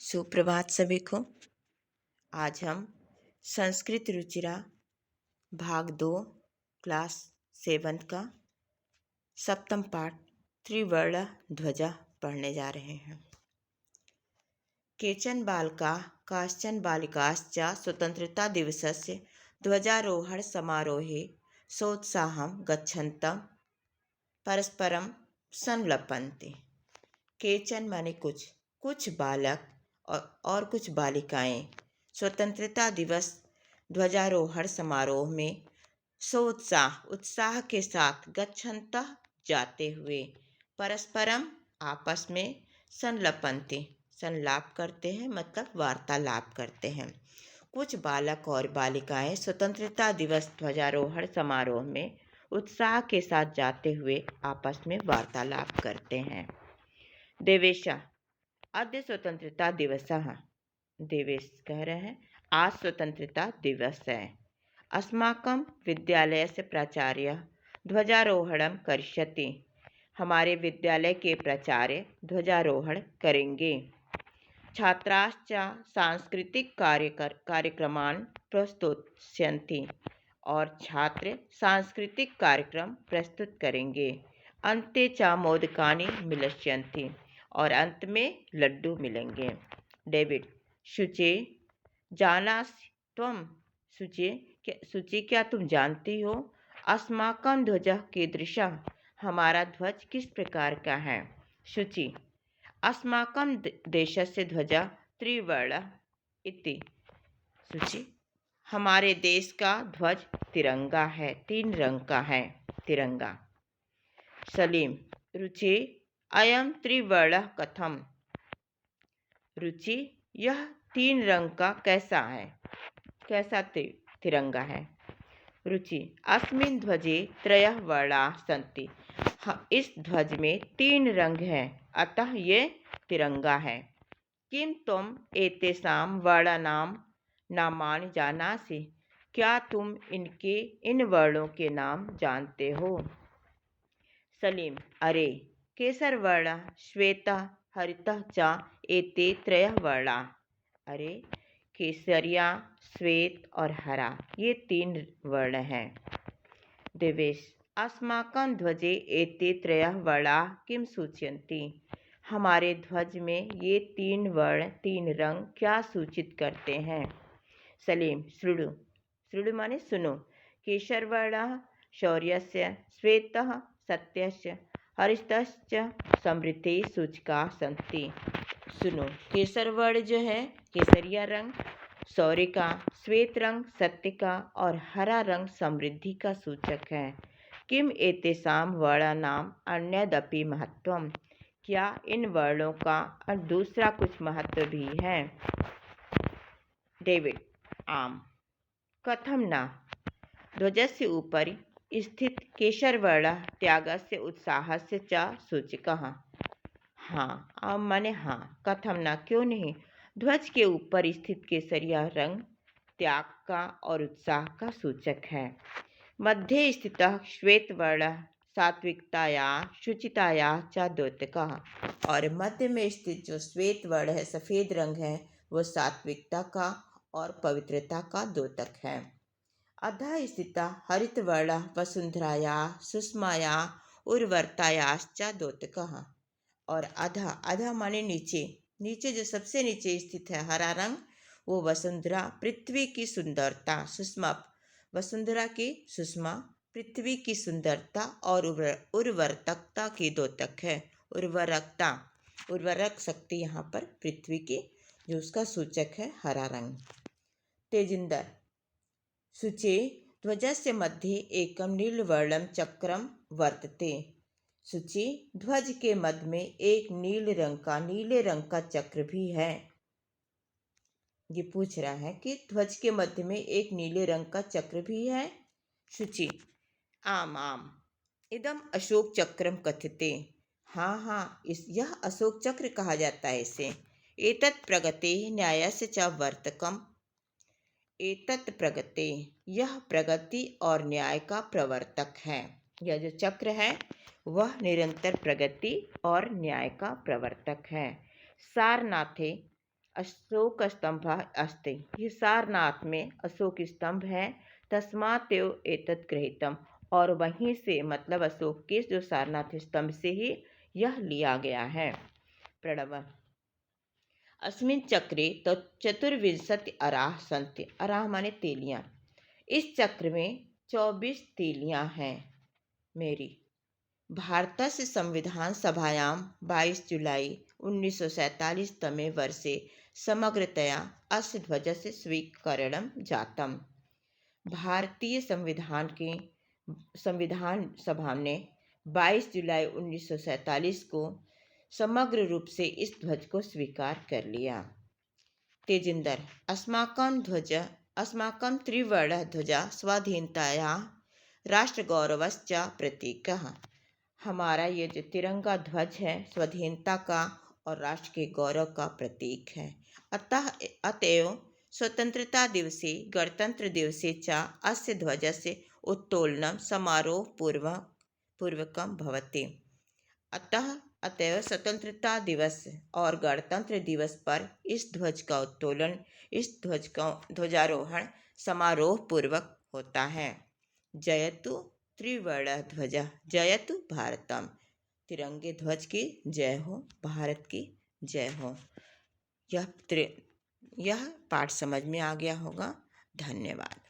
सुप्रभात सभी को। आज हम संस्कृत रुचिरा भाग 2 क्लास 7 का सप्तम पाठ त्रिवर्ण ध्वजा पढ़ने जा रहे हैं। केचन बालका काश्चन बालिकाश्च स्वतंत्रता दिवसस्य ध्वजारोहण समारोहे सोत्साहं गच्छन्तः परस्परं संलपन्ते। केचन माने कुछ बालक और कुछ बालिकाएं स्वतंत्रता दिवस ध्वजारोहण समारोह में उत्साह के साथ गच्छन्तः जाते हुए परस्परम आपस में संलाप करते हैं, मतलब वार्तालाप करते हैं। कुछ बालक और बालिकाएं स्वतंत्रता दिवस ध्वजारोहण समारोह में उत्साह के साथ जाते हुए आपस में वार्तालाप करते हैं। देवेश अद्य स्वतंत्रता दिवस। देवेश कह रहे हैं आज स्वतंत्रता दिवस है। अस्माकं विद्यालयस्य प्राचार्य ध्वजारोहणं करिष्यति। हमारे विद्यालय के प्राचार्य ध्वजारोहण करेंगे। छात्राश्च सांस्कृतिक कार्यक्रमान् प्रस्तुष्यन्ति। और छात्र सांस्कृतिक कार्यक्रम प्रस्तुत करेंगे। अन्ते च मोदकानि मिलिष्यन्ति। और अंत में लड्डू मिलेंगे। डेविड शुचे जानासि त्वं। शुचि क्या तुम जानती हो? अस्माकं ध्वजः कीदृशः। हमारा ध्वज किस प्रकार का है? शुचि अस्माकं देशस्य ध्वजः त्रिवर्णः इति। शुचि हमारे देश का ध्वज तिरंगा है, 3 रंग का है, तिरंगा। सलीम रुचि अयं त्रिवर्णः कथम। रुचि यह 3 रंग का कैसा है, कैसा तिरंगा है? रुचि अस्मिन् ध्वजे त्रयः वर्णाः सन्ति। इस ध्वज में 3 रंग हैं, अतः ये तिरंगा है। किं त्वम् एतेषां वर्णानां नामानि जानासि। क्या तुम इन वर्णों के नाम जानते हो? सलीम अरे केसरवर्णः श्वेतः हरितः च एते 3 वर्णाः। अरे केसरिया, श्वेत और हरा, ये 3 वर्ण हैं। देवेश अस्माकं ध्वजे एते 3 वर्णाः किं सूचयन्ति। हमारे ध्वज में ये 3 वर्ण, 3 रंग क्या सूचित करते हैं? सलीम शृणु माने सुनो। केसरवर्णः शौर्यस्य, श्वेतः सत्यस्य, हरितश्च समृद्धि सूचकाः सन्ति। सुनो, केसर वर्ण जो है केसरिया रंग शौर्य का, श्वेत रंग सत्य का और हरा रंग समृद्धि का सूचक है। किम एतेषां वर्णानां अन्यदपि महत्वम्। क्या इन वर्णों का दूसरा कुछ महत्व भी है? डेविड आम कथम न। ध्वजस्य ऊपरि स्थित केसरवर्णः त्यागस्य उत्साहस्य च सूचकः। हाँ माने हाँ, कथम ना क्यों नहीं। ध्वज के ऊपर स्थित केसरिया रंग त्याग का और उत्साह का सूचक है। मध्ये स्थितः श्वेत वर्णः सात्विकताया शुचिताया च द्योतकः। और मध्य में स्थित जो श्वेत वर्ण है, सफेद रंग है, वो सात्विकता का और पवित्रता का द्योतक है। अधः स्थितः हरितवर्णः वसुंधराया सुषमाया उर्वरतायाश्च द्योतकः। और अधः माने नीचे जो सबसे नीचे स्थित है हरा रंग, वो वसुंधरा पृथ्वी की सुंदरता, सुषमा वसुंधरा की सुषमा पृथ्वी की सुंदरता और उर्वरकता की द्योतक है। उर्वरक शक्ति यहाँ पर पृथ्वी की, जो उसका सूचक है हरा रंग। तेजिंदर शुचे ध्वजस्य मध्ये एकं नीलवर्णं चक्रं वर्तते। शुचि ध्वज के मध्य में एक नीले रंग का चक्र भी है। ये पूछ रहा है कि ध्वज के मध्य में एक नीले रंग का चक्र भी है। शुचि आम इदम अशोक चक्रम कथ्यते। हाँ, यह अशोक चक्र कहा जाता है इसे। एतत् प्रगते न्यायस्य च वर्तकम। एतत् प्रगते यह प्रगति और न्याय का प्रवर्तक है। यह जो चक्र है वह निरंतर प्रगति और न्याय का प्रवर्तक है। सारनाथे अशोक स्तंभः अस्ति। ये सारनाथ में अशोक स्तंभ है। तस्मात् एव एतत् गृहीतम्। और वहीं से मतलब अशोक के जो सारनाथ स्तंभ से ही यह लिया गया है। प्रणव अस्मिन् चक्रे तो चतुर्विंशति अराः सन्ति। अराः माने तीलियां। इस चक्र में 24 तीलियां हैं मेरी। भारतस्य संविधान सभायां 22 जुलाई 1947 तमे वर्षे समग्रतया अस्य ध्वजस्य स्वीकरणं जातम्। भारतीय संविधान सभा ने 22 जुलाई 1947 को समग्र रूप से इस ध्वज को स्वीकार कर लिया। तेजिंदर अस्माकं त्रिवर्णध्वजा स्वाधीनतायाः राष्ट्रगौरवश्च प्रतीकः। हमारा ये जो तिरंगा ध्वज है स्वाधीनता का और राष्ट्र के गौरव का प्रतीक है। अतएव स्वतंत्रता दिवसे गणतंत्र दिवसे च अस्य ध्वजस्य उत्तोलनं समारोहपूर्वकं भवति। अतएव स्वतंत्रता दिवस और गणतंत्र दिवस पर इस ध्वज का उत्तोलन, इस ध्वज का ध्वजारोहण समारोह पूर्वक होता है। जयतु त्रिवर्णध्वजः जयतु भारतम। तिरंगे ध्वज की जय हो, भारत की जय हो। यह पाठ समझ में आ गया होगा। धन्यवाद।